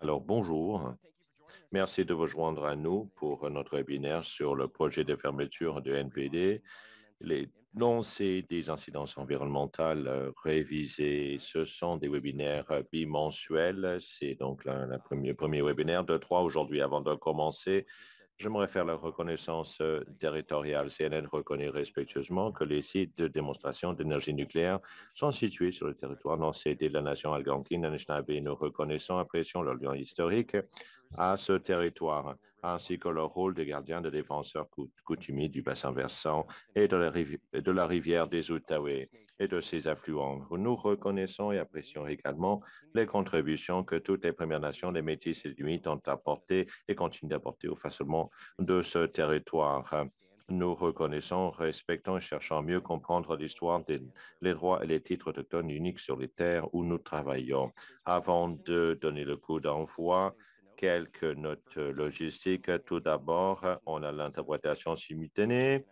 Alors, bonjour. Merci de vous joindre à nous pour notre webinaire sur le projet de fermeture de NPD. Les lancers des incidences environnementales révisées, ce sont des webinaires bimensuels. C'est donc le premier webinaire de trois aujourd'hui. Avant de commencer, j'aimerais faire la reconnaissance territoriale. CNN reconnaît respectueusement que les sites de démonstration d'énergie nucléaire sont situés sur le territoire non cédé de la nation algonquine Anishinaabe. Nous reconnaissons, apprécions leur lien historique à ce territoire, ainsi que leur rôle de gardien de défenseurs coutumiers du bassin versant et de la rivière des Outaouais et de ses affluents. Nous reconnaissons et apprécions également les contributions que toutes les Premières Nations, les Métis et les Inuits ont apportées et continuent d'apporter au façonnement de ce territoire. Nous reconnaissons, respectons et cherchons à mieux comprendre l'histoire des les droits et les titres autochtones uniques sur les terres où nous travaillons. Avant de donner le coup d'envoi, quelques notes logistiques. Tout d'abord, on a l'interprétation simultanée.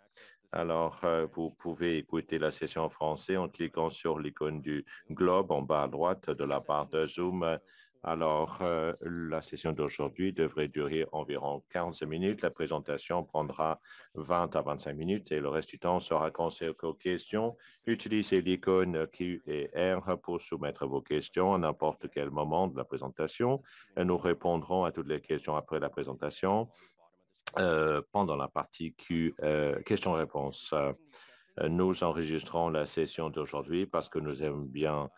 Alors, vous pouvez écouter la session en français en cliquant sur l'icône du globe en bas à droite de la barre de Zoom. Alors, la session d'aujourd'hui devrait durer environ 15 minutes. La présentation prendra 20 à 25 minutes et le reste du temps sera consacré aux questions. Utilisez l'icône Q&R pour soumettre vos questions à n'importe quel moment de la présentation. Nous répondrons à toutes les questions après la présentation pendant la partie questions-réponses. Nous enregistrons la session d'aujourd'hui parce que nous aimons bien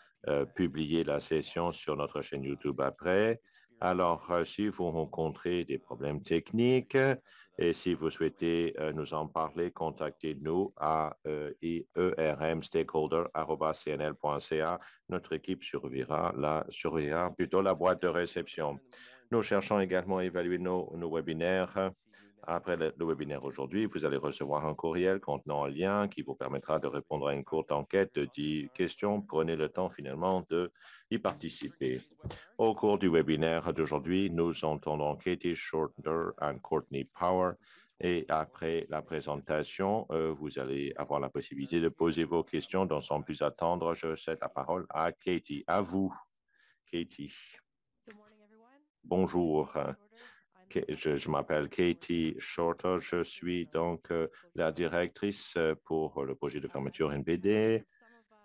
publier la session sur notre chaîne YouTube après. Alors, si vous rencontrez des problèmes techniques et si vous souhaitez nous en parler, contactez-nous à ermstakeholder@cnl.ca. Notre équipe surveillera plutôt la boîte de réception. Nous cherchons également à évaluer nos webinaires. Après le webinaire aujourd'hui, vous allez recevoir un courriel contenant un lien qui vous permettra de répondre à une courte enquête de 10 questions. Prenez le temps finalement d'y participer. Au cours du webinaire d'aujourd'hui, nous entendons Katie Shorter et Courtney Power. Et après la présentation, vous allez avoir la possibilité de poser vos questions. Donc, sans plus attendre, je cède la parole à Katie. À vous, Katie. Bonjour. Je m'appelle Katie Shorter. Je suis donc la directrice pour le projet de fermeture NPD.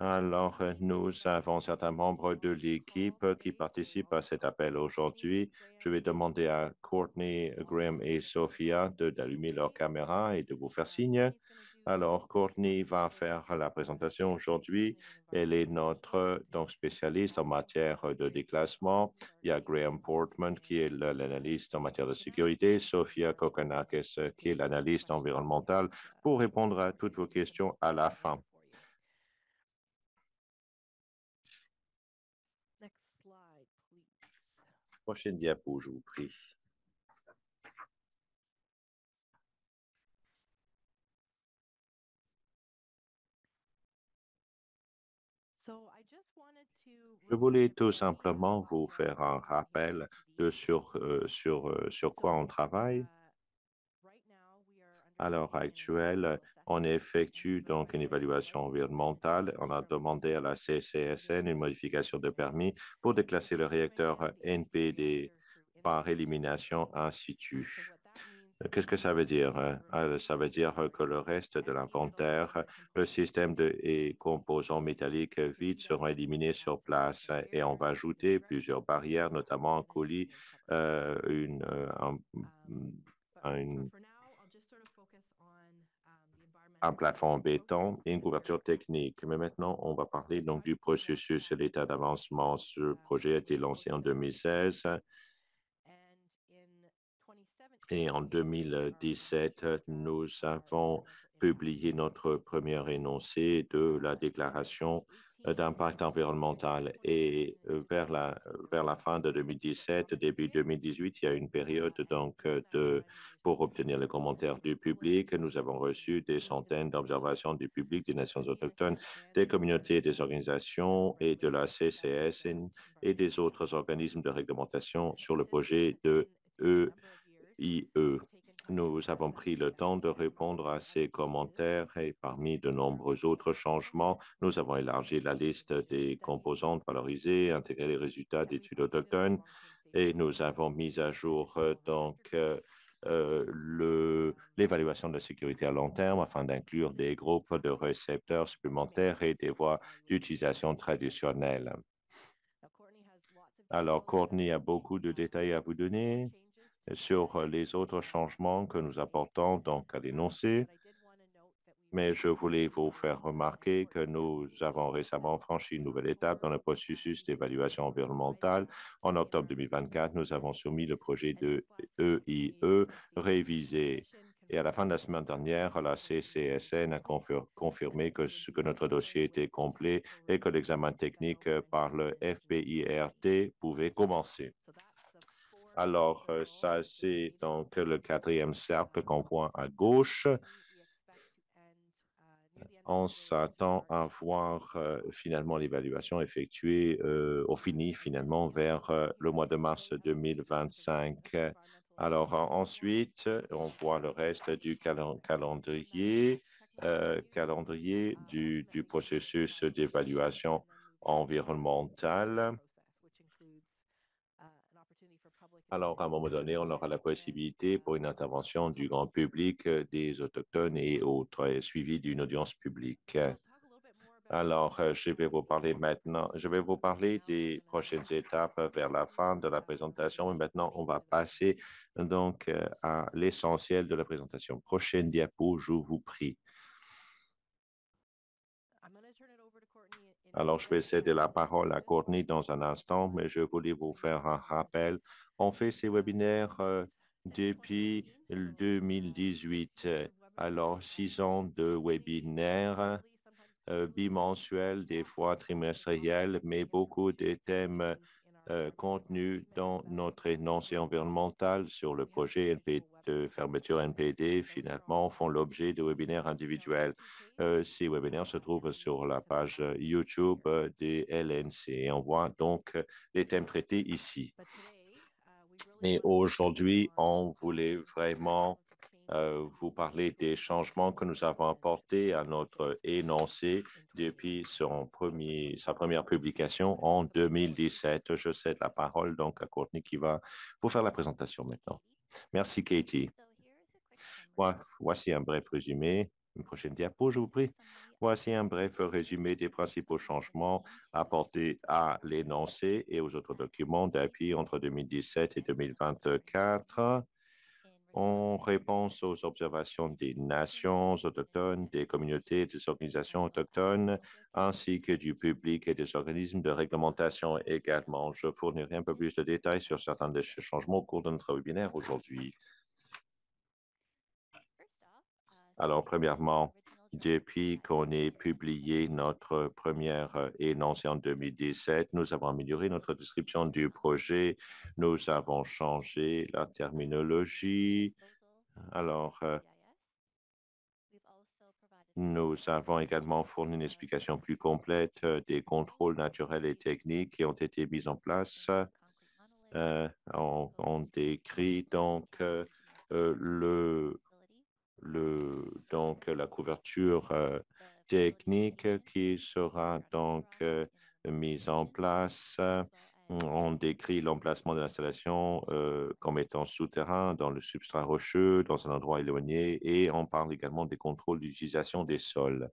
Alors, nous avons certains membres de l'équipe qui participent à cet appel aujourd'hui. Je vais demander à Courtney, Graham et Sophia d'allumer leur caméra et de vous faire signe. Alors, Courtney va faire la présentation aujourd'hui. Elle est notre donc, spécialiste en matière de déclassement. Il y a Graham Portman qui est l'analyste en matière de sécurité, Sophia Kokonakis qui est l'analyste environnementale pour répondre à toutes vos questions à la fin. Prochaine diapo, je vous prie. Je voulais tout simplement vous faire un rappel de sur quoi on travaille. À l'heure actuelle, on effectue donc une évaluation environnementale. On a demandé à la CCSN une modification de permis pour déclasser le réacteur NPD par élimination in situ. Qu'est-ce que ça veut dire? Ça veut dire que le reste de l'inventaire, le système et composants métalliques vides seront éliminés sur place et on va ajouter plusieurs barrières, notamment un colis, une, un plafond en béton et une couverture technique. Mais maintenant, on va parler donc du processus et l'état d'avancement. Ce projet a été lancé en 2016 et en 2017, nous avons publié notre premier énoncé de la déclaration d'impact environnemental. Et vers la fin de 2017, début 2018, il y a une période donc pour obtenir les commentaires du public. Nous avons reçu des centaines d'observations du public, des nations autochtones, des communautés, des organisations et de la CCS et des autres organismes de réglementation sur le projet de EIE. Nous avons pris le temps de répondre à ces commentaires et parmi de nombreux autres changements, nous avons élargi la liste des composantes valorisées, intégré les résultats d'études autochtones et nous avons mis à jour l'évaluation de la sécurité à long terme afin d'inclure des groupes de récepteurs supplémentaires et des voies d'utilisation traditionnelles. Alors, Courtney a beaucoup de détails à vous donner sur les autres changements que nous apportons donc à l'énoncé. Mais je voulais vous faire remarquer que nous avons récemment franchi une nouvelle étape dans le processus d'évaluation environnementale. En octobre 2024, nous avons soumis le projet de EIE révisé. Et à la fin de la semaine dernière, la CCSN a confirmé que notre dossier était complet et que l'examen technique par le FPIRT pouvait commencer. Alors, ça, c'est donc le quatrième cercle qu'on voit à gauche. On s'attend à voir finalement l'évaluation effectuée au fini finalement vers le mois de mars 2025. Alors ensuite, on voit le reste du calendrier du processus d'évaluation environnementale. Alors, à un moment donné, on aura la possibilité pour une intervention du grand public, des Autochtones et autres, suivi d'une audience publique. Alors, je vais vous parler maintenant, je vais vous parler des prochaines étapes vers la fin de la présentation. Et maintenant, on va passer donc à l'essentiel de la présentation. Prochaine diapo, je vous prie. Alors, je vais céder la parole à Courtney dans un instant, mais je voulais vous faire un rappel. On fait ces webinaires depuis 2018. Alors, 6 ans de webinaires bimensuels, des fois trimestriels, mais beaucoup de thèmes contenus dans notre énoncé environnemental sur le projet de fermeture NPD, finalement, font l'objet de webinaires individuels. Ces webinaires se trouvent sur la page YouTube des LNC. On voit donc les thèmes traités ici. Et aujourd'hui, on voulait vraiment vous parler des changements que nous avons apportés à notre énoncé depuis sa première publication en 2017. Je cède la parole donc à Courtney qui va vous faire la présentation maintenant. Merci, Katie. Voici un bref résumé. Une prochaine diapo, je vous prie. Voici un bref résumé des principaux changements apportés à l'énoncé et aux autres documents d'appui entre 2017 et 2024 en réponse aux observations des nations autochtones, des communautés et des organisations autochtones, ainsi que du public et des organismes de réglementation également. Je fournirai un peu plus de détails sur certains de ces changements au cours de notre webinaire aujourd'hui. Alors, premièrement, depuis qu'on ait publié notre première énoncé en 2017, nous avons amélioré notre description du projet. Nous avons changé la terminologie. Alors, nous avons également fourni une explication plus complète des contrôles naturels et techniques qui ont été mis en place. On décrit donc la couverture technique qui sera donc mise en place. On décrit l'emplacement de l'installation comme étant souterrain, dans le substrat rocheux, dans un endroit éloigné, et on parle également des contrôles d'utilisation des sols.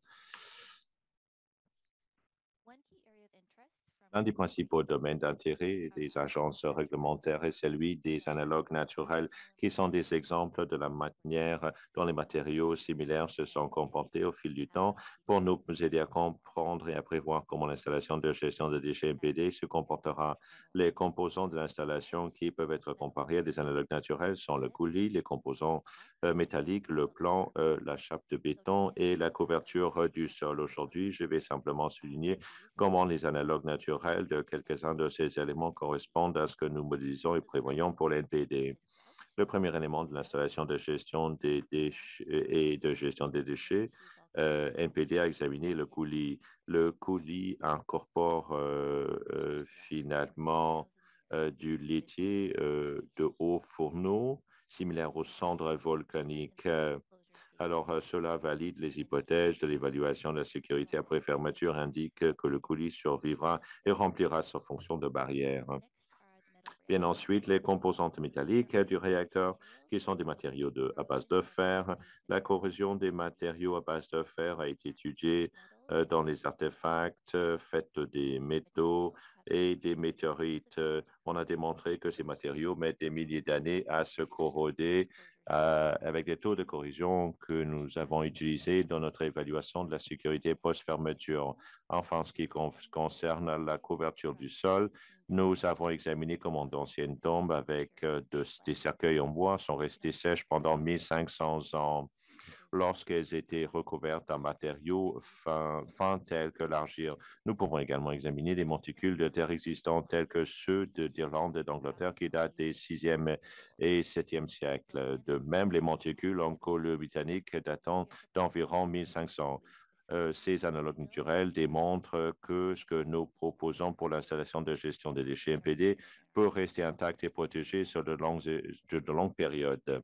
L'un des principaux domaines d'intérêt des agences réglementaires est celui des analogues naturels, qui sont des exemples de la manière dont les matériaux similaires se sont comportés au fil du temps pour nous aider à comprendre et à prévoir comment l'installation de gestion de déchets MPD se comportera. Les composants de l'installation qui peuvent être comparés à des analogues naturels sont le coulis, les composants métalliques, le plan, la chape de béton et la couverture du sol. Aujourd'hui, je vais simplement souligner comment les analogues naturels de quelques-uns de ces éléments correspondent à ce que nous modélisons et prévoyons pour l'NPD. Le premier élément de l'installation de gestion des déchets et de gestion des déchets, NPD a examiné le coulis. Le coulis incorpore finalement du lithier de hauts fourneaux, similaire aux cendres volcaniques. Alors, cela valide les hypothèses de l'évaluation de la sécurité après fermeture, indique que le coulis survivra et remplira sa fonction de barrière. Bien ensuite, les composantes métalliques du réacteur, qui sont des matériaux à base de fer. La corrosion des matériaux à base de fer a été étudiée dans les artefacts faits des métaux et des météorites. On a démontré que ces matériaux mettent des milliers d'années à se corroder avec des taux de corrosion que nous avons utilisés dans notre évaluation de la sécurité post-fermeture. Enfin, en ce qui concerne la couverture du sol, nous avons examiné comment d'anciennes tombes avec des cercueils en bois sont restées sèches pendant 1500 ans lorsqu'elles étaient recouvertes en matériaux fins tels que l'argile. Nous pouvons également examiner les monticules de terre existants tels que ceux d'Irlande et d'Angleterre qui datent des 6e et 7e siècles. De même, les monticules en Colombie-Britannique datant d'environ 1500. Ces analogues naturels démontrent que ce que nous proposons pour l'installation de gestion des déchets MPD peut rester intact et protégé sur de longues périodes.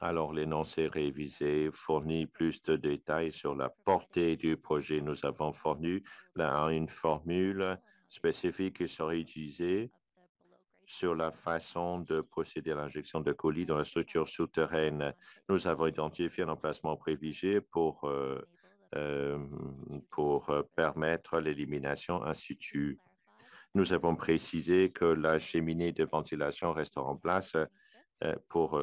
Alors, l'énoncé révisé fournit plus de détails sur la portée du projet. Nous avons fourni une formule spécifique qui serait utilisée sur la façon de procéder à l'injection de colis dans la structure souterraine. Nous avons identifié un emplacement privilégié pour permettre l'élimination in situ. Nous avons précisé que la cheminée de ventilation restera en place pour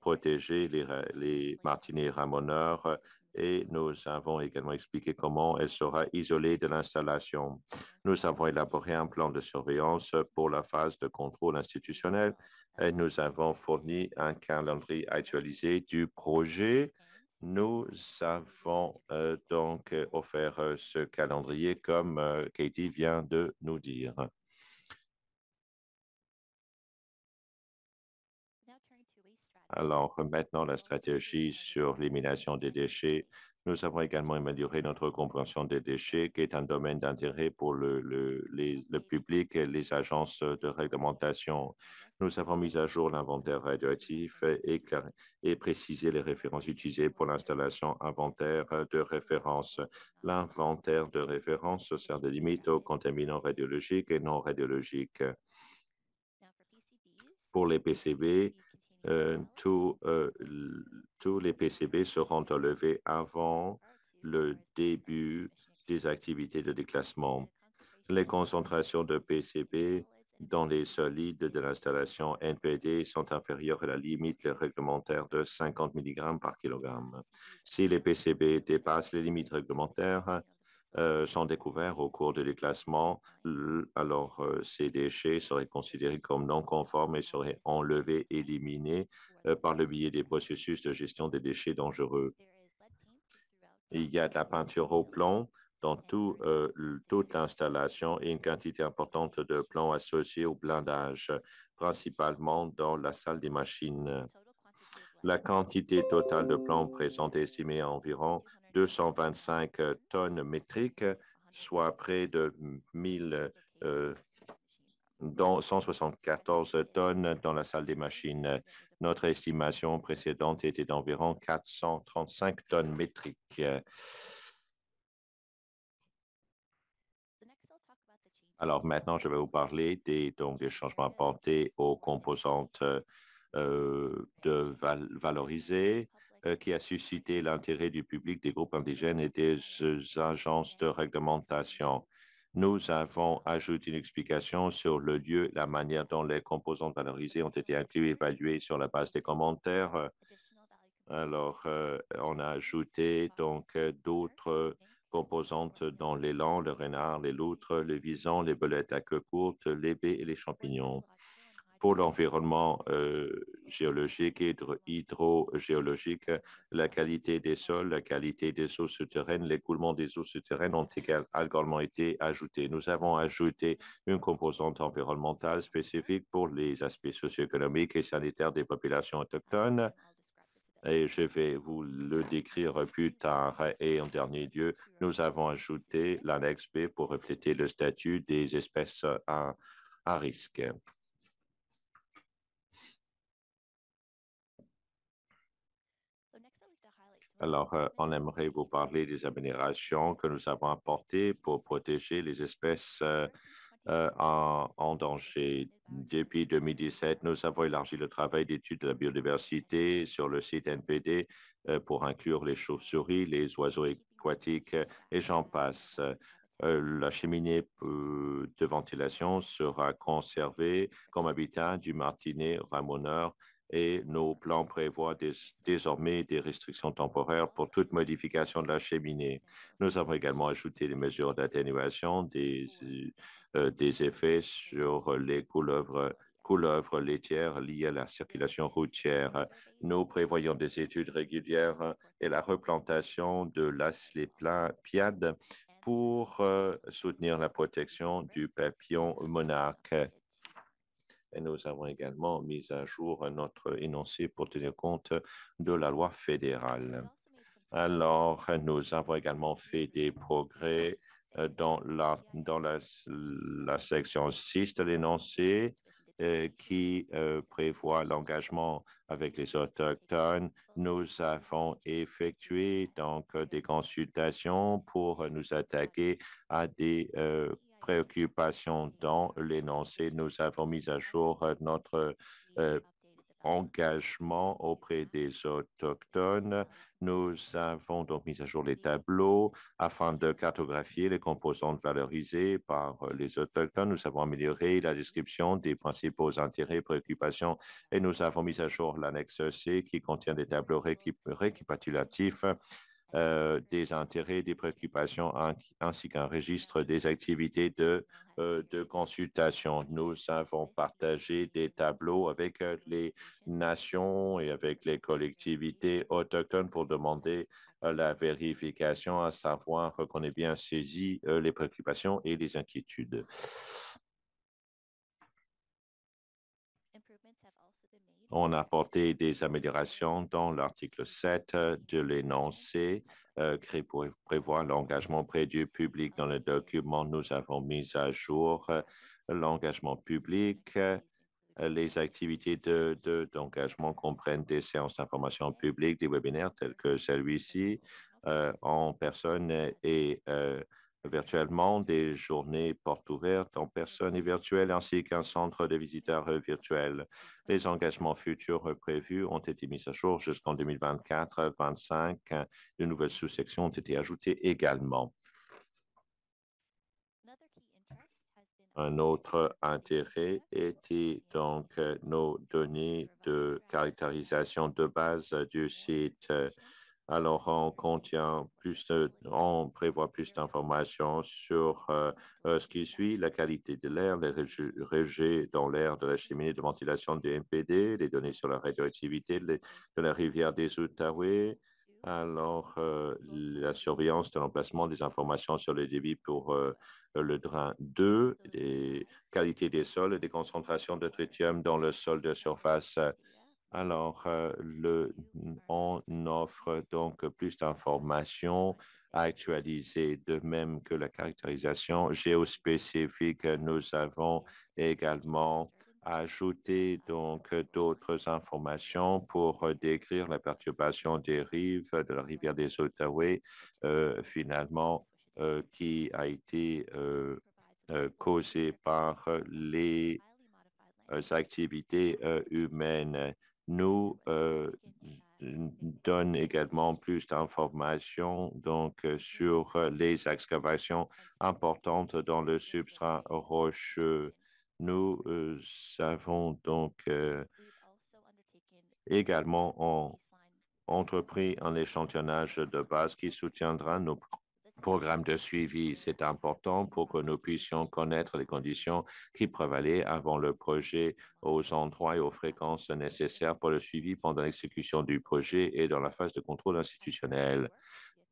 protéger les martinets ramoneurs et nous avons également expliqué comment elle sera isolée de l'installation. Nous avons élaboré un plan de surveillance pour la phase de contrôle institutionnel et nous avons fourni un calendrier actualisé du projet. Nous avons donc offert ce calendrier comme Katie vient de nous dire. Alors, maintenant, la stratégie sur l'élimination des déchets. Nous avons également amélioré notre compréhension des déchets, qui est un domaine d'intérêt pour le public et les agences de réglementation. Nous avons mis à jour l'inventaire radioactif et précisé les références utilisées pour l'installation inventaire de référence. L'inventaire de référence sert de limite aux contaminants radiologiques et non radiologiques. Pour les PCB, tous les PCB seront enlevés avant le début des activités de déclassement. Les concentrations de PCB dans les solides de l'installation NPD sont inférieures à la limite réglementaire de 50 mg par kilogramme. Si les PCB dépassent les limites réglementaires, sont découverts au cours de déclassement, alors ces déchets seraient considérés comme non conformes et seraient enlevés, éliminés par le biais des processus de gestion des déchets dangereux. Il y a de la peinture au plomb dans toute l'installation et une quantité importante de plomb associée au blindage, principalement dans la salle des machines. La quantité totale de plomb présente est estimée à environ 225 tonnes métriques, soit près de 174 tonnes dans la salle des machines. Notre estimation précédente était d'environ 435 tonnes métriques. Alors maintenant, je vais vous parler des changements apportés aux composantes valorisées qui a suscité l'intérêt du public, des groupes indigènes et des agences de réglementation. Nous avons ajouté une explication sur le lieu, la manière dont les composantes valorisées ont été incluses et évaluées sur la base des commentaires. Alors, on a ajouté donc d'autres composantes dans l'élan, le renard, les loutres, les visons, les belettes à queue courte, les baies et les champignons. Pour l'environnement géologique et hydrogéologique, la qualité des sols, la qualité des eaux souterraines, l'écoulement des eaux souterraines ont également été ajoutés. Nous avons ajouté une composante environnementale spécifique pour les aspects socio-économiques et sanitaires des populations autochtones. Et je vais vous le décrire plus tard. Et en dernier lieu, nous avons ajouté l'annexe B pour refléter le statut des espèces à risque. Alors, on aimerait vous parler des améliorations que nous avons apportées pour protéger les espèces en danger. Depuis 2017, nous avons élargi le travail d'étude de la biodiversité sur le site NPD pour inclure les chauves-souris, les oiseaux aquatiques et j'en passe. La cheminée de ventilation sera conservée comme habitat du martinet ramoneur et nos plans prévoient désormais des restrictions temporaires pour toute modification de la cheminée. Nous avons également ajouté des mesures d'atténuation des effets sur les couleuvres laitières liées à la circulation routière. Nous prévoyons des études régulières et la replantation de l'asclépiade pour soutenir la protection du papillon monarque. Et nous avons également mis à jour notre énoncé pour tenir compte de la loi fédérale. Alors, nous avons également fait des progrès dans la section 6 de l'énoncé qui prévoit l'engagement avec les autochtones. Nous avons effectué donc des consultations pour nous attaquer à des préoccupations dans l'énoncé. Nous avons mis à jour notre engagement auprès des Autochtones. Nous avons donc mis à jour les tableaux afin de cartographier les composantes valorisées par les Autochtones. Nous avons amélioré la description des principaux intérêts et préoccupations et nous avons mis à jour l'annexe C qui contient des tableaux récapitulatifs des intérêts, des préoccupations, ainsi qu'un registre des activités de consultation. Nous avons partagé des tableaux avec les nations et avec les collectivités autochtones pour demander la vérification, à savoir qu'on ait bien saisi les préoccupations et les inquiétudes. On a apporté des améliorations dans l'article 7 de l'énoncé qui prévoit l'engagement auprès du public. Dans le document, nous avons mis à jour l'engagement public. Les activités d'engagement comprennent des séances d'information publique, des webinaires tels que celui-ci en personne et virtuellement, des journées portes ouvertes en personne et virtuelles, ainsi qu'un centre de visiteurs virtuels. Les engagements futurs prévus ont été mis à jour jusqu'en 2024-25. De nouvelles sous-sections ont été ajoutées également. Un autre intérêt était donc nos données de caractérisation de base du site. Alors, on prévoit plus d'informations sur ce qui suit, la qualité de l'air, les rejets dans l'air de la cheminée de ventilation du MPD, les données sur la radioactivité de la rivière des Outaouais. Alors, la surveillance de l'emplacement des informations sur le débit pour le drain 2, les qualités des sols et des concentrations de tritium dans le sol de surface. Alors, on offre donc plus d'informations actualisées, de même que la caractérisation géospécifique. Nous avons également ajouté donc d'autres informations pour décrire la perturbation des rives de la rivière des Outaouais, finalement, qui a été causée par les activités humaines. Nous donne également plus d'informations donc sur les excavations importantes dans le substrat rocheux. Nous avons donc également entrepris un échantillonnage de base qui soutiendra nos programme de suivi. C'est important pour que nous puissions connaître les conditions qui prévalaient avant le projet aux endroits et aux fréquences nécessaires pour le suivi pendant l'exécution du projet et dans la phase de contrôle institutionnel.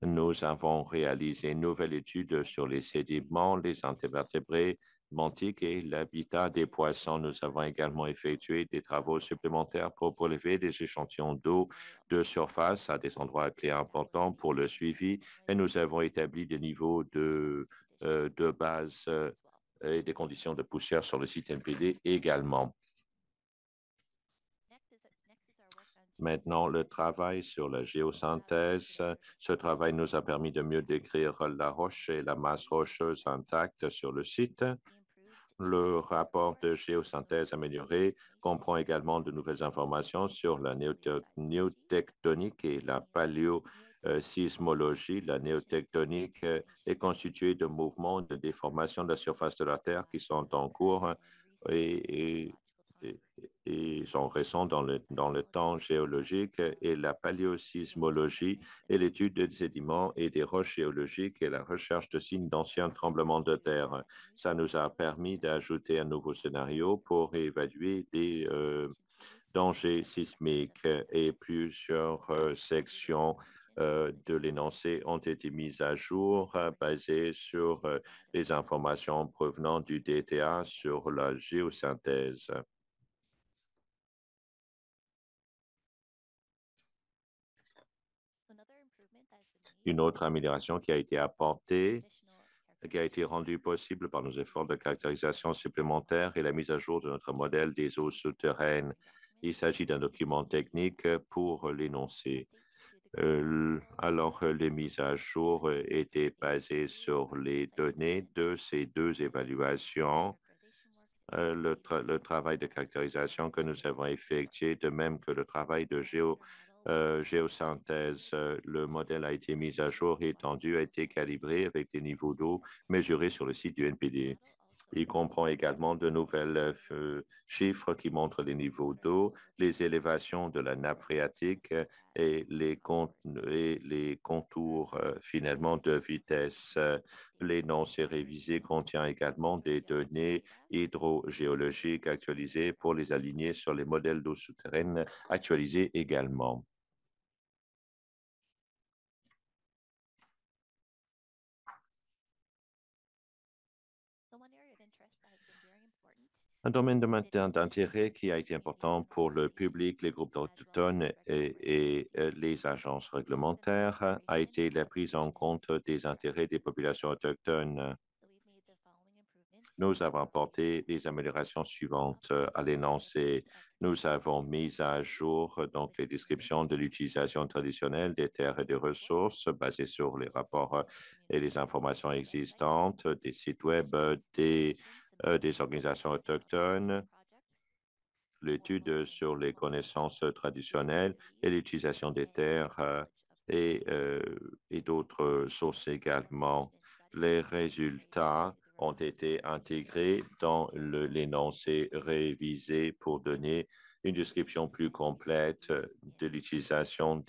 Nous avons réalisé une nouvelle étude sur les sédiments, les invertébrés benthiques et l'habitat des poissons. Nous avons également effectué des travaux supplémentaires pour prélever des échantillons d'eau de surface à des endroits clés importants pour le suivi et nous avons établi des niveaux de base et des conditions de poussière sur le site NPD également. Maintenant, le travail sur la géosynthèse, ce travail nous a permis de mieux décrire la roche et la masse rocheuse intacte sur le site. Le rapport de géosynthèse amélioré comprend également de nouvelles informations sur la néotectonique et la paléosismologie. La néotectonique est constituée de mouvements de déformation de la surface de la Terre qui sont en cours et, et, et sont récents dans le temps géologique, et la paléosismologie est l'étude des sédiments et des roches géologiques et la recherche de signes d'anciens tremblements de terre. Ça nous a permis d'ajouter un nouveau scénario pour évaluer des dangers sismiques, et plusieurs sections de l'énoncé ont été mises à jour basées sur les informations provenant du DTA sur la géosynthèse. Une autre amélioration qui a été apportée, qui a été rendue possible par nos efforts de caractérisation supplémentaires, est la mise à jour de notre modèle des eaux souterraines. Il s'agit d'un document technique pour l'énoncé. Alors, les mises à jour étaient basées sur les données de ces deux évaluations. Le travail de caractérisation que nous avons effectué, de même que le travail de géosynthèse. Le modèle a été mis à jour et étendu, a été calibré avec des niveaux d'eau mesurés sur le site du NPD. Il comprend également de nouvelles chiffres qui montrent les niveaux d'eau, les élévations de la nappe phréatique et les contours finalement de vitesse. L'énoncé révisé contient également des données hydrogéologiques actualisées pour les aligner sur les modèles d'eau souterraine actualisés également. Un domaine d'intérêt qui a été important pour le public, les groupes autochtones et les agences réglementaires a été la prise en compte des intérêts des populations autochtones. Nous avons apporté les améliorations suivantes à l'énoncé. Nous avons mis à jour donc les descriptions de l'utilisation traditionnelle des terres et des ressources basées sur les rapports et les informations existantes des sites web des organisations autochtones, l'étude sur les connaissances traditionnelles et l'utilisation des terres et d'autres sources également. Les résultats ont été intégrés dans l'énoncé révisé pour donner une description plus complète de l'utilisation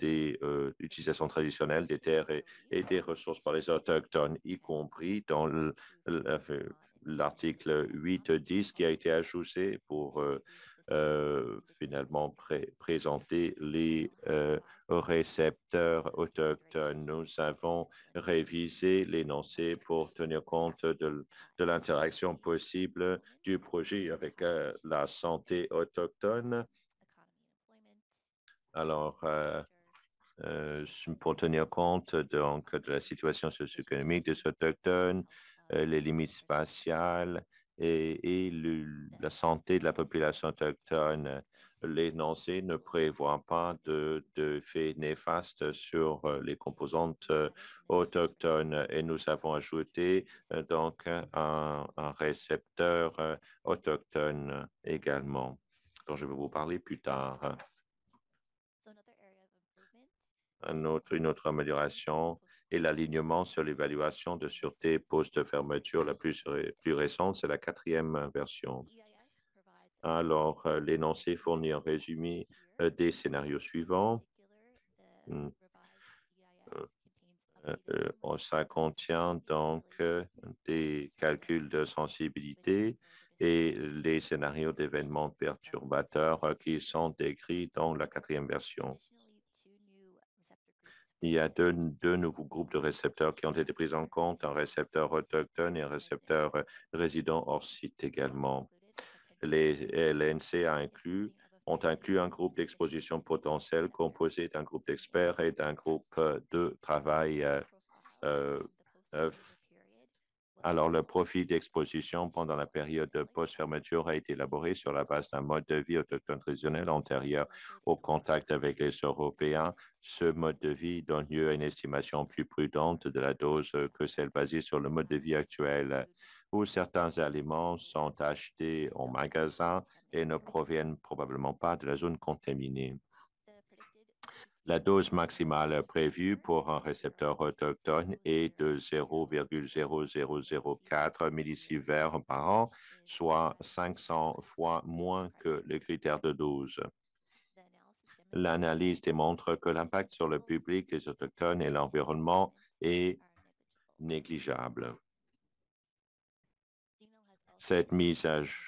traditionnelle des terres et des ressources par les autochtones, y compris dans l'article 8.10 qui a été ajouté pour finalement présenter les récepteurs autochtones. Nous avons révisé l'énoncé pour tenir compte de l'interaction possible du projet avec la santé autochtone. Alors, pour tenir compte donc, de la situation socio-économique des autochtones, les limites spatiales et la santé de la population autochtone. L'énoncé ne prévoit pas d'effets néfastes sur les composantes autochtones, et nous avons ajouté donc un récepteur autochtone également, dont je vais vous parler plus tard. Une autre amélioration est l'alignement sur l'évaluation de sûreté post-fermeture la plus récente, c'est la 4e version. Alors, l'énoncé fournit un résumé des scénarios suivants. Ça contient donc des calculs de sensibilité et les scénarios d'événements perturbateurs qui sont décrits dans la 4e version. Il y a deux nouveaux groupes de récepteurs qui ont été pris en compte, un récepteur autochtone et un récepteur résident hors site également. Les LNC ont inclus un groupe d'exposition potentielle composé d'un groupe d'experts et d'un groupe de travail Alors, le profil d'exposition pendant la période de post-fermeture a été élaboré sur la base d'un mode de vie autochtone traditionnel antérieur au contact avec les Européens. Ce mode de vie donne lieu à une estimation plus prudente de la dose que celle basée sur le mode de vie actuel, où certains aliments sont achetés en magasin et ne proviennent probablement pas de la zone contaminée. La dose maximale prévue pour un récepteur autochtone est de 0,0004 millisieverts par an, soit 500 fois moins que le critère de 12. L'analyse démontre que l'impact sur le public, les autochtones et l'environnement est négligeable. Cette mise à jour,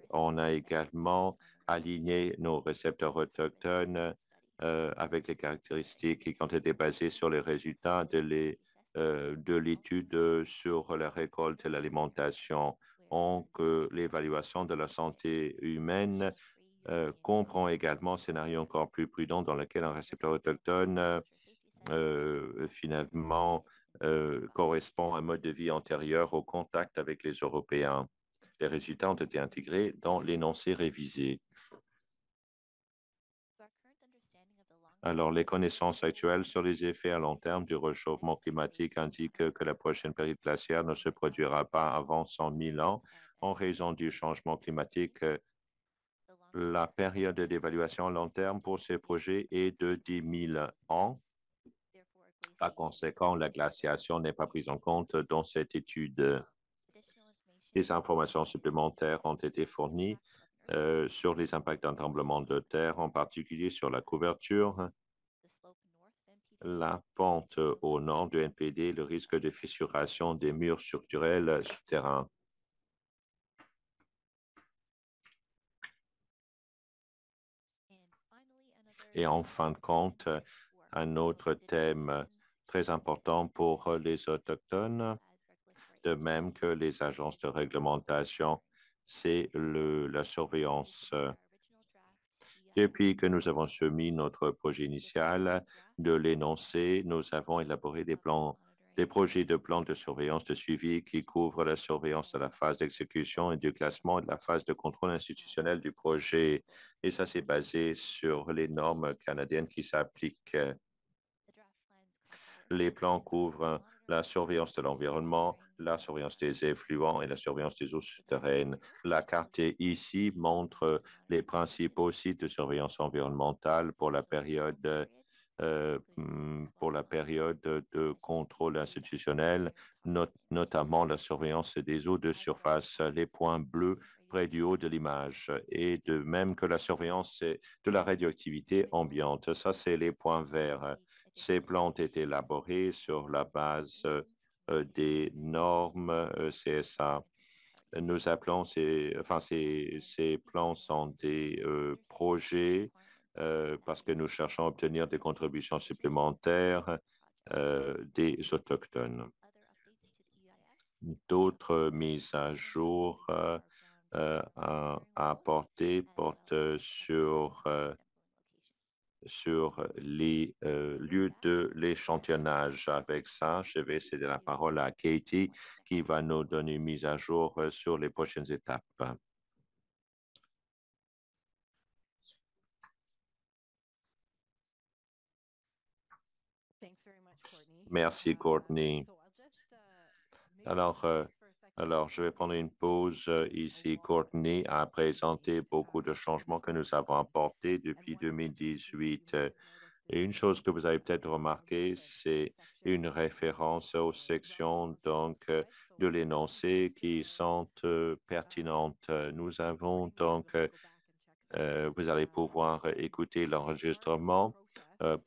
on a également aligné nos récepteurs autochtones avec les caractéristiques qui ont été basées sur les résultats de l'étude sur la récolte et l'alimentation. L'évaluation de la santé humaine comprend également un scénario encore plus prudent dans lequel un récepteur autochtone finalement correspond à un mode de vie antérieur au contact avec les Européens. Les résultats ont été intégrés dans l'énoncé révisé. Alors, les connaissances actuelles sur les effets à long terme du réchauffement climatique indiquent que la prochaine période glaciaire ne se produira pas avant 100 000 ans en raison du changement climatique. La période d'évaluation à long terme pour ces projets est de 10 000 ans. Par conséquent, la glaciation n'est pas prise en compte dans cette étude. Des informations supplémentaires ont été fournies sur les impacts d'un tremblement de terre, en particulier sur la couverture, la pente au nord du NPD, le risque de fissuration des murs structurels souterrains. Et en fin de compte, un autre thème très important pour les Autochtones, de même que les agences de réglementation, c'est la surveillance. Depuis que nous avons soumis notre projet initial de l'énoncé, nous avons élaboré des projets de plans de surveillance de suivi qui couvrent la surveillance de la phase d'exécution et du classement et de la phase de contrôle institutionnel du projet. Et ça, c'est basé sur les normes canadiennes qui s'appliquent. Les plans couvrent la surveillance de l'environnement, la surveillance des effluents et la surveillance des eaux souterraines. La carte ici montre les principaux sites de surveillance environnementale pour la période de contrôle institutionnel, notamment la surveillance des eaux de surface, les points bleus près du haut de l'image, et de même que la surveillance de la radioactivité ambiante. Ça, c'est les points verts. Ces plans ont été élaborés sur la base des normes CSA. Nous appelons ces plans sont des projets parce que nous cherchons à obtenir des contributions supplémentaires des Autochtones. D'autres mises à jour à apporter portent sur les lieux de l'échantillonnage. Avec ça, je vais céder la parole à Katie qui va nous donner une mise à jour sur les prochaines étapes. Merci, Courtney. Alors, je vais prendre une pause ici. Courtney a présenté beaucoup de changements que nous avons apportés depuis 2018. Et une chose que vous avez peut-être remarqué, c'est une référence aux sections de l'énoncé qui sont pertinentes. Nous avons vous allez pouvoir écouter l'enregistrement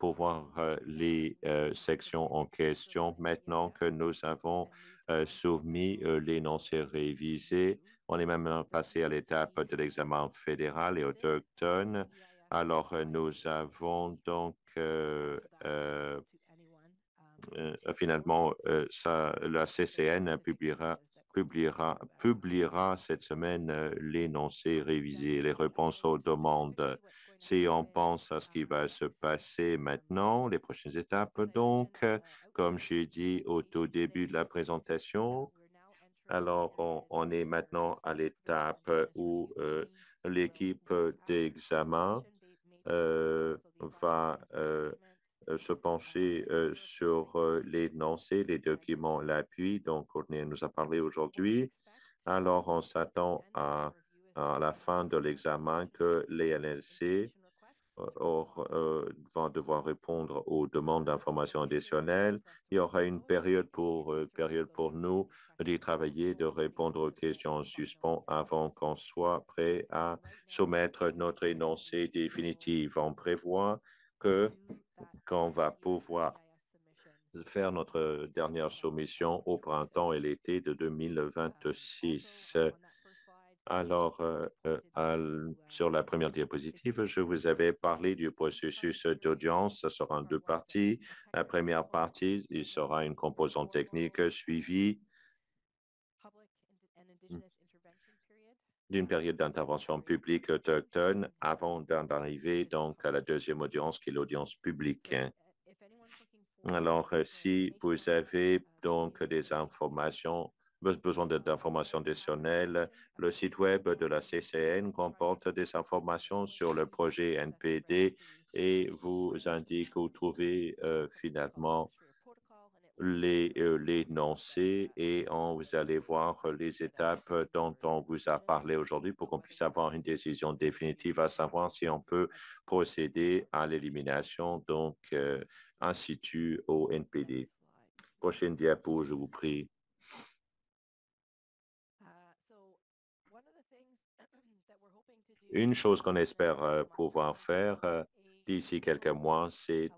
pour voir les sections en question. Maintenant que nous avons soumis l'énoncé révisé, on est même passé à l'étape de l'examen fédéral et autochtone. Alors, nous avons donc finalement, la CCN publiera publiera cette semaine l'énoncé révisé, les réponses aux demandes. Si on pense à ce qui va se passer maintenant, les prochaines étapes, donc, comme j'ai dit au tout début de la présentation, alors on est maintenant à l'étape où l'équipe d'examen va se pencher sur l'énoncé, les documents, l'appui dont Courtney nous a parlé aujourd'hui. Alors, on s'attend à la fin de l'examen que les LLC vont devoir répondre aux demandes d'informations additionnelles. Il y aura une période pour nous d'y travailler, de répondre aux questions en suspens avant qu'on soit prêt à soumettre notre énoncé définitif. On prévoit que qu'on va pouvoir faire notre dernière soumission au printemps et l'été de 2026. Alors, sur la première diapositive, je vous avais parlé du processus d'audience. Ce sera en deux parties. La première partie, il sera une composante technique suivie d'une période d'intervention publique autochtone avant d'arriver donc à la deuxième audience qui est l'audience publique. Alors, si vous avez donc des informations, besoin d'informations additionnelles, le site web de la CCN comporte des informations sur le projet NPD et vous indique où trouver finalement l'énoncé et vous allez voir les étapes dont on vous a parlé aujourd'hui pour qu'on puisse avoir une décision définitive à savoir si on peut procéder à l'élimination donc in situ au NPD. Prochaine diapo, je vous prie. Une chose qu'on espère pouvoir faire d'ici quelques mois, c'est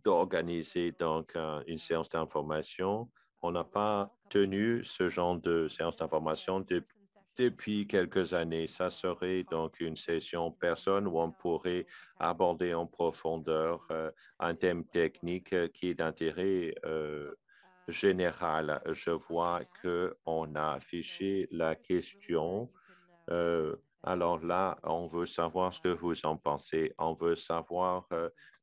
d'organiser donc une séance d'information. On n'a pas tenu ce genre de séance d'information depuis quelques années. Ça serait donc une session personne où on pourrait aborder en profondeur un thème technique qui est d'intérêt général. Je vois qu'on a affiché la question. Alors là, on veut savoir ce que vous en pensez. On veut savoir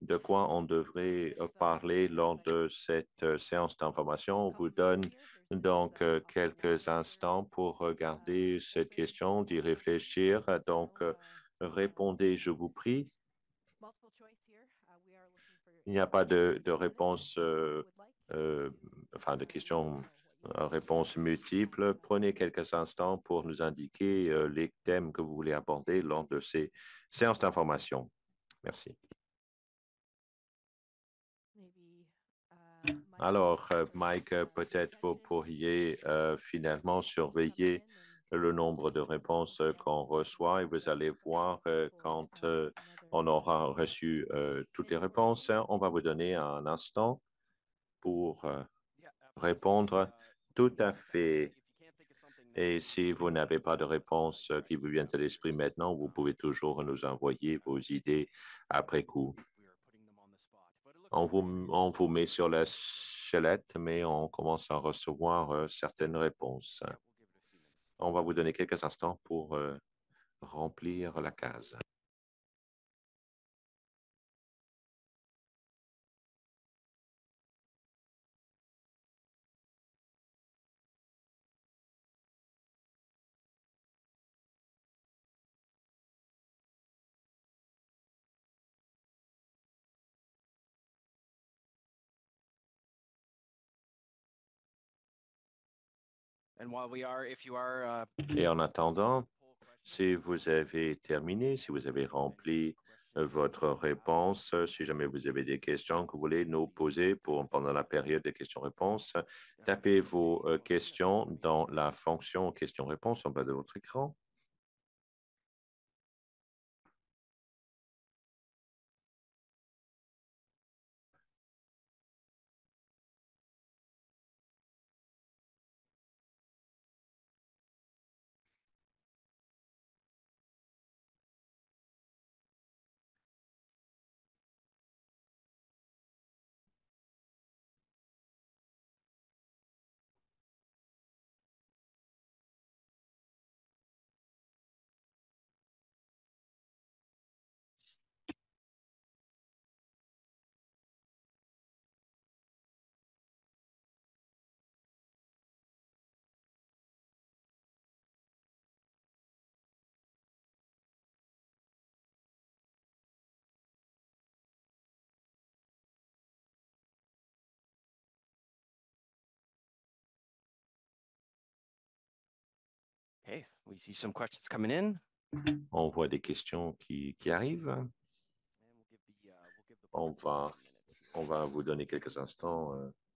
de quoi on devrait parler lors de cette séance d'information. On vous donne donc quelques instants pour regarder cette question, d'y réfléchir. Donc, répondez, je vous prie. Il n'y a pas de réponse, enfin de questions, réponses multiples. Prenez quelques instants pour nous indiquer les thèmes que vous voulez aborder lors de ces séances d'information. Merci. Alors, Mike, peut-être vous pourriez finalement surveiller le nombre de réponses qu'on reçoit et vous allez voir quand on aura reçu toutes les réponses, on va vous donner un instant pour répondre. Tout à fait. Et si vous n'avez pas de réponse qui vous viennent à l'esprit maintenant, vous pouvez toujours nous envoyer vos idées après coup. On vous met sur la sellette, mais on commence à recevoir certaines réponses. On va vous donner quelques instants pour remplir la case. Et en attendant, si vous avez terminé, si vous avez rempli votre réponse, si jamais vous avez des questions que vous voulez nous poser pendant la période de questions-réponses, tapez vos questions dans la fonction questions-réponses en bas de votre écran. Okay, we see some questions coming in. On voit des questions qui arrivent. On va vous donner quelques instants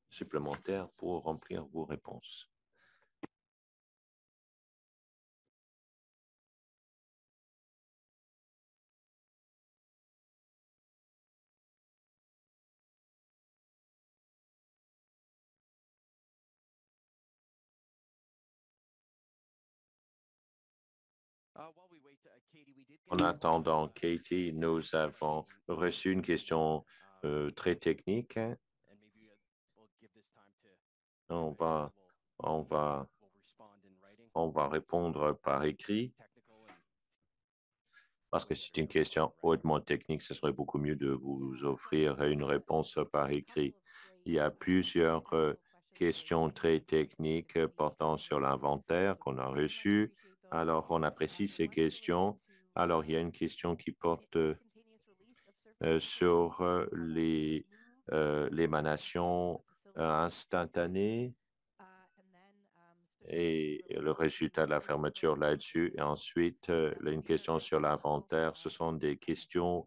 supplémentaires pour remplir vos réponses. En attendant, Katie, nous avons reçu une question très technique. On va, on va, on va répondre par écrit parce que c'est une question hautement technique. Ce serait beaucoup mieux de vous offrir une réponse par écrit. Il y a plusieurs questions très techniques portant sur l'inventaire qu'on a reçu. Alors, on apprécie ces questions. Alors, il y a une question qui porte sur l'émanation instantanée et le résultat de la fermeture là-dessus. Et ensuite, une question sur l'inventaire. Ce sont des questions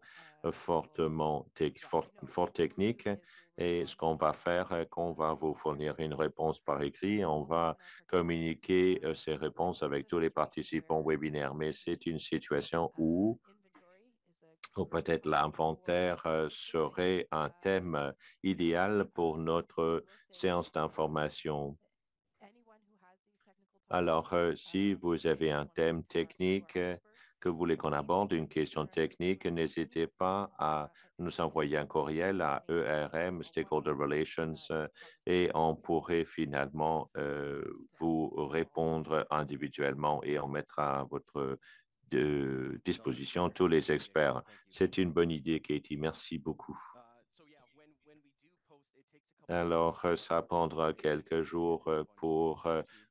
fort techniques. Et ce qu'on va faire, qu'on va vous fournir une réponse par écrit. On va communiquer ces réponses avec tous les participants au webinaire. Mais c'est une situation où ou peut-être l'inventaire serait un thème idéal pour notre séance d'information. Alors, si vous avez un thème technique que vous voulez qu'on aborde, une question technique, n'hésitez pas à nous envoyer un courriel à ERM, Stakeholder Relations, et on pourrait finalement vous répondre individuellement et on mettra à votre disposition tous les experts. C'est une bonne idée, Katie. Merci beaucoup. Alors, ça prendra quelques jours pour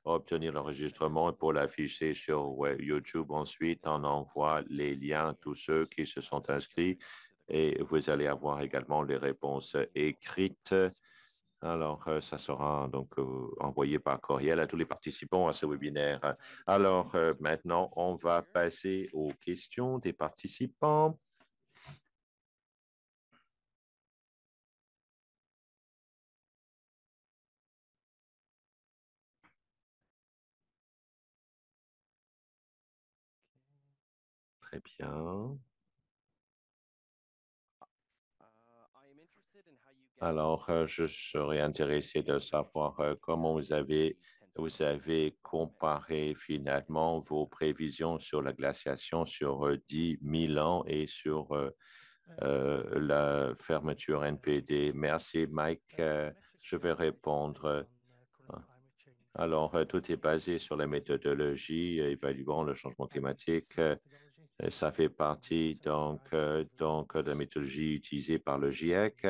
obtenir l'enregistrement et pour l'afficher sur YouTube. Ensuite, on envoie les liens à tous ceux qui se sont inscrits et vous allez avoir également les réponses écrites. Alors, ça sera donc envoyé par courriel à tous les participants à ce webinaire. Alors, maintenant, on va passer aux questions des participants. Très bien. Alors, je serais intéressé de savoir comment vous avez comparé finalement vos prévisions sur la glaciation sur 10 000 ans et sur la fermeture NPD. Merci, Mike. Je vais répondre. Alors, tout est basé sur la méthodologie évaluant le changement climatique. Ça fait partie donc de la méthodologie utilisée par le GIEC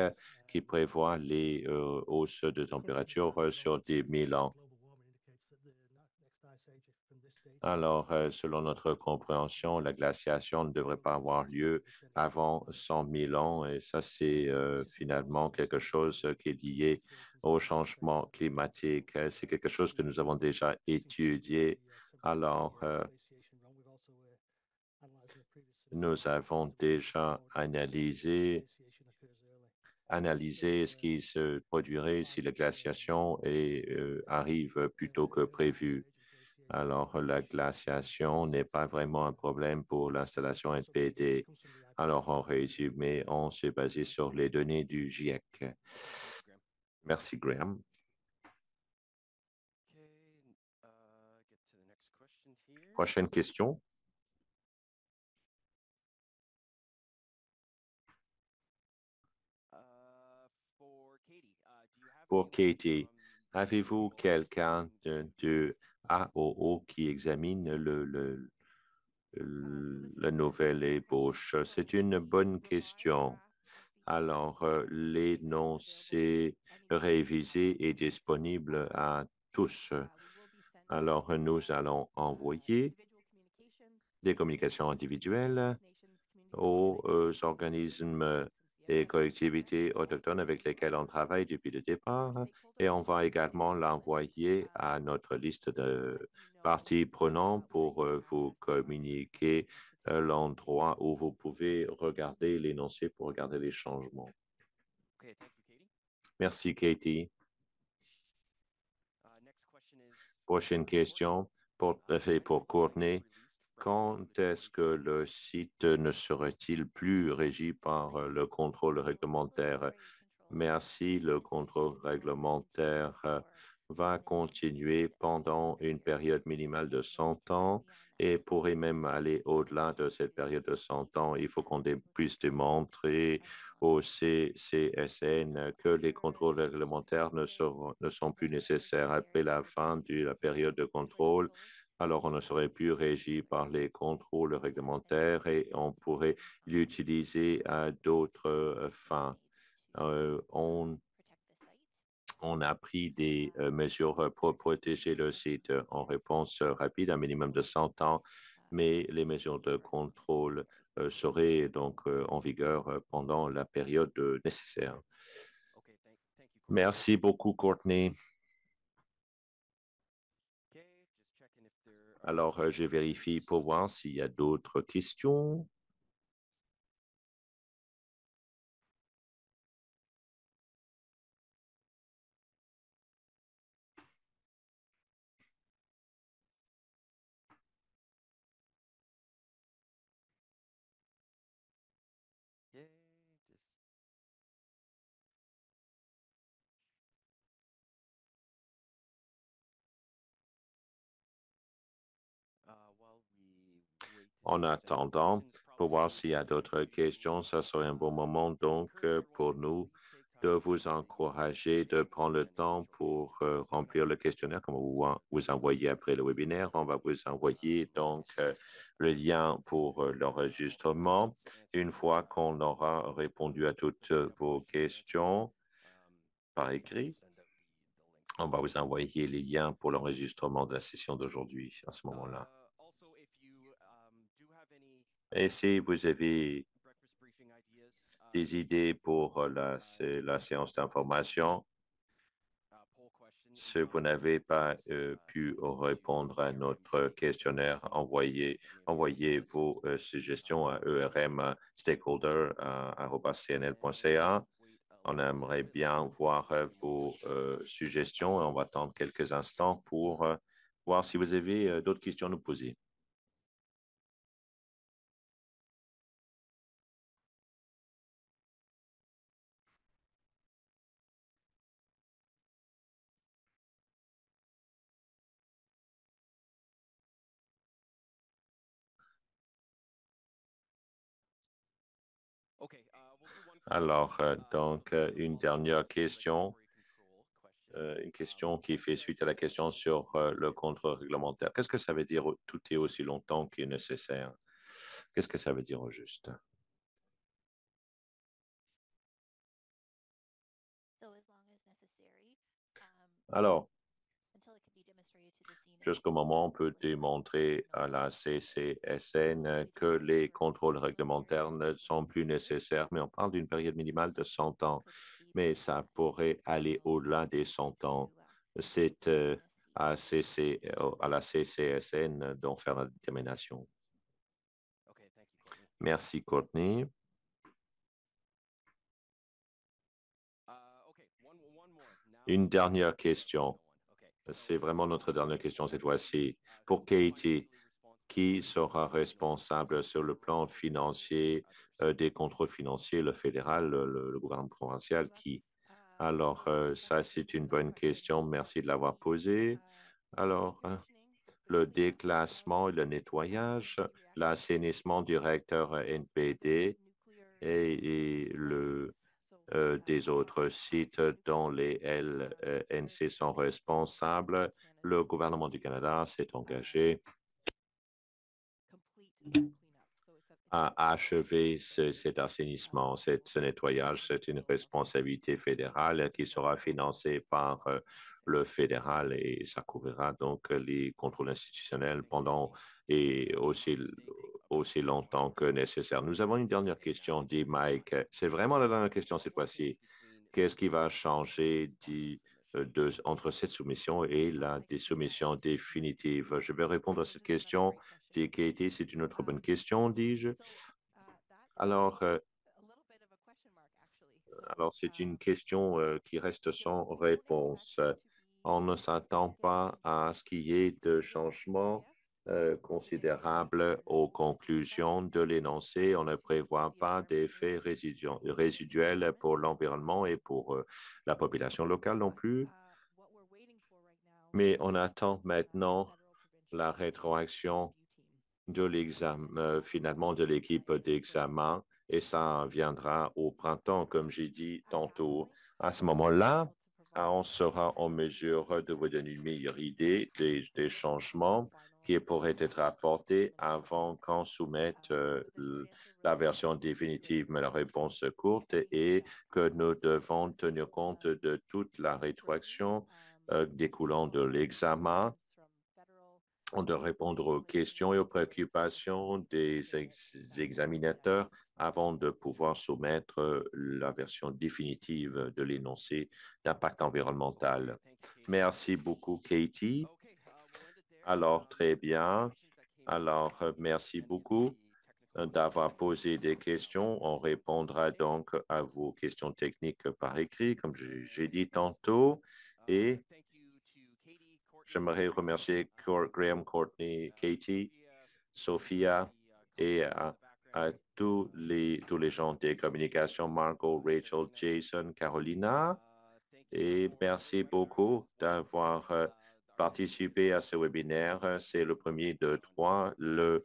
qui prévoit les hausses de température sur des 1000 ans. Alors, selon notre compréhension, la glaciation ne devrait pas avoir lieu avant 100 000 ans et ça, c'est finalement quelque chose qui est lié au changement climatique. C'est quelque chose que nous avons déjà étudié. Alors, nous avons déjà analysé ce qui se produirait si la glaciation arrive plus tôt que prévu. Alors, la glaciation n'est pas vraiment un problème pour l'installation NPD. Alors, en résumé, on s'est basé sur les données du GIEC. Merci, Graham. Prochaine question. Pour Katie, avez-vous quelqu'un de AOO qui examine la nouvelle ébauche? C'est une bonne question. Alors, l'énoncé révisé est disponible à tous. Alors, nous allons envoyer des communications individuelles aux organismes et collectivités autochtones avec lesquelles on travaille depuis le départ. Et on va également l'envoyer à notre liste de parties prenantes pour vous communiquer l'endroit où vous pouvez regarder l'énoncé pour regarder les changements. Merci, Katie. Prochaine question pour Courtney. Quand est-ce que le site ne serait-il plus régi par le contrôle réglementaire? Merci. Le contrôle réglementaire va continuer pendant une période minimale de 100 ans et pourrait même aller au-delà de cette période de 100 ans. Il faut qu'on puisse démontrer au CCSN que les contrôles réglementaires ne sont plus nécessaires après la fin de la période de contrôle. Alors, on ne serait plus régi par les contrôles réglementaires et on pourrait l'utiliser à d'autres fins. On a pris des mesures pour protéger le site en réponse rapide, un minimum de 100 ans, mais les mesures de contrôle seraient donc en vigueur pendant la période nécessaire. Merci beaucoup, Courtney. Alors, je vérifie pour voir s'il y a d'autres questions. En attendant, pour voir s'il y a d'autres questions, ça serait un bon moment donc pour nous de vous encourager de prendre le temps pour remplir le questionnaire comme vous envoyez après le webinaire. On va vous envoyer donc le lien pour l'enregistrement. Une fois qu'on aura répondu à toutes vos questions par écrit, on va vous envoyer les liens pour l'enregistrement de la session d'aujourd'hui à ce moment-là. Et si vous avez des idées pour la séance d'information, si vous n'avez pas pu répondre à notre questionnaire, envoyez vos suggestions à erm-stakeholder@cnl.ca. On aimerait bien voir vos suggestions et on va attendre quelques instants pour voir si vous avez d'autres questions à nous poser. Alors, donc, une dernière question. Une question qui fait suite à la question sur le contrôle réglementaire. Qu'est-ce que ça veut dire tout est aussi longtemps qu'il est nécessaire? Qu'est-ce que ça veut dire au juste? Alors, jusqu'au moment où on peut démontrer à la CCSN que les contrôles réglementaires ne sont plus nécessaires, mais on parle d'une période minimale de 100 ans, mais ça pourrait aller au-delà des 100 ans. C'est à la CCSN d'en faire la détermination. Merci, Courtney. Une dernière question. C'est vraiment notre dernière question cette fois-ci. Pour Katie, qui sera responsable sur le plan financier des contrôles financiers, le fédéral, le gouvernement provincial, qui? Alors, ça, c'est une bonne question. Merci de l'avoir posée. Alors, le déclassement et le nettoyage, l'assainissement du réacteur NPD et des autres sites dont les LNC sont responsables. Le gouvernement du Canada s'est engagé à achever cet assainissement, ce nettoyage. C'est une responsabilité fédérale qui sera financée par le fédéral et ça couvrira donc les contrôles institutionnels pendant et aussi aussi longtemps que nécessaire. Nous avons une dernière question, dit Mike. C'est vraiment la dernière question cette fois-ci. Qu'est-ce qui va changer entre cette soumission et la soumission définitive? Je vais répondre à cette question. Dit Katie, c'est une autre bonne question, dis-je. Alors, c'est une question qui reste sans réponse. On ne s'attend pas à ce qu'il y ait de changements considérables aux conclusions de l'énoncé. On ne prévoit pas d'effets résiduels pour l'environnement et pour la population locale non plus. Mais on attend maintenant la rétroaction de l'examen, finalement, de l'équipe d'examen, et ça viendra au printemps, comme j'ai dit tantôt. À ce moment-là, on sera en mesure de vous donner une meilleure idée des changements qui pourraient être apportés avant qu'on soumette la version définitive. Mais la réponse courte est que nous devons tenir compte de toute la rétroaction découlant de l'examen, de répondre aux questions et aux préoccupations des examinateurs avant de pouvoir soumettre la version définitive de l'énoncé d'impact environnemental. Merci beaucoup, Katie. Alors, très bien. Alors, merci beaucoup d'avoir posé des questions. On répondra donc à vos questions techniques par écrit, comme j'ai dit tantôt. Et j'aimerais remercier Graham, Courtney, Katie, Sophia et à tous les gens des communications, Margot, Rachel, Jason, Carolina. Et merci beaucoup d'avoir participé à ce webinaire. C'est le premier de trois. Le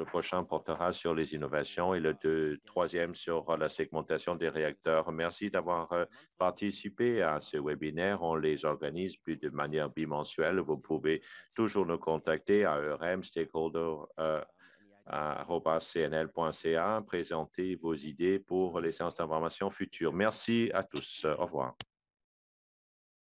prochain portera sur les innovations et le troisième sur la segmentation des réacteurs. Merci d'avoir participé à ce webinaire. On les organise plus de manière bimensuelle. Vous pouvez toujours nous contacter à cnl.ca, présenter vos idées pour les séances d'information futures. Merci à tous. Au revoir.